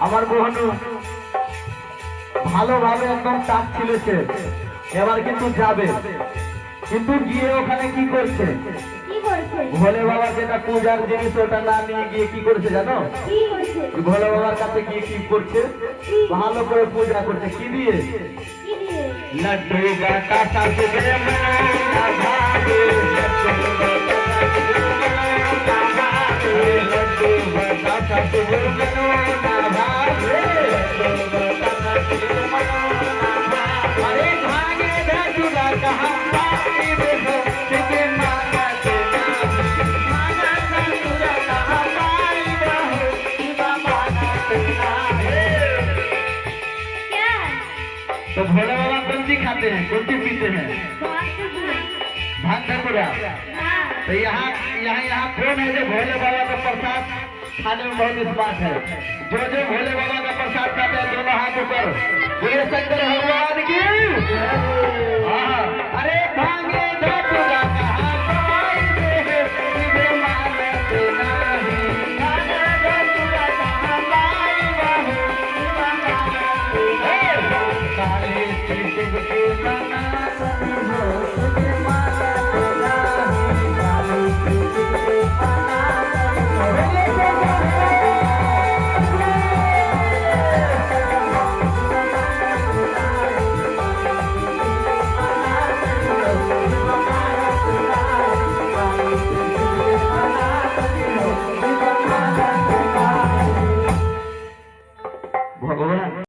আমার বহনু ভালোভাবে একদম টাক ছিল সে, এবার কিন্তু যাবে, কিন্তু গিয়ে ওখানে কি করছে, ভোলে বাবার যেটা পূজার জিনিস ওটা না নিয়ে গিয়ে কি করছে জানো? ভোলে বাবার কাছে গিয়ে কি করছে, ভালো করে পূজা করছে। কি দিয়ে? লাড্ডু বাতাসা দেবে মনা ভাবে, লাড্ডু বাতাসা দেবে মনা ভাবে, अरे भागे धुरा कहाँ पाई देखो कितने मांगा तेरा, मांगा धुरा कहाँ पाई रहो कितना मांगा तेरा है। क्या? तो भोले बाबा कौन सी खाते हैं, कौन सी पीते हैं? भांग धतूरा। तो यहाँ यहाँ यहाँ कौन है जो भोले बाबा का प्रसाद खाने में बहुत स्मार्ट है? जो भोले बाबा का प्रसाद खाते हैं दोनों हाथ ऊपर, बोले शंकर भगवान की। अरे भांगे धतूरा कहाँ पाई रे, तुझे मानते नहीं, भांगे धतूरा कहाँ पाई बहू, तुझे मानते नहीं। काले से डूबते सनातन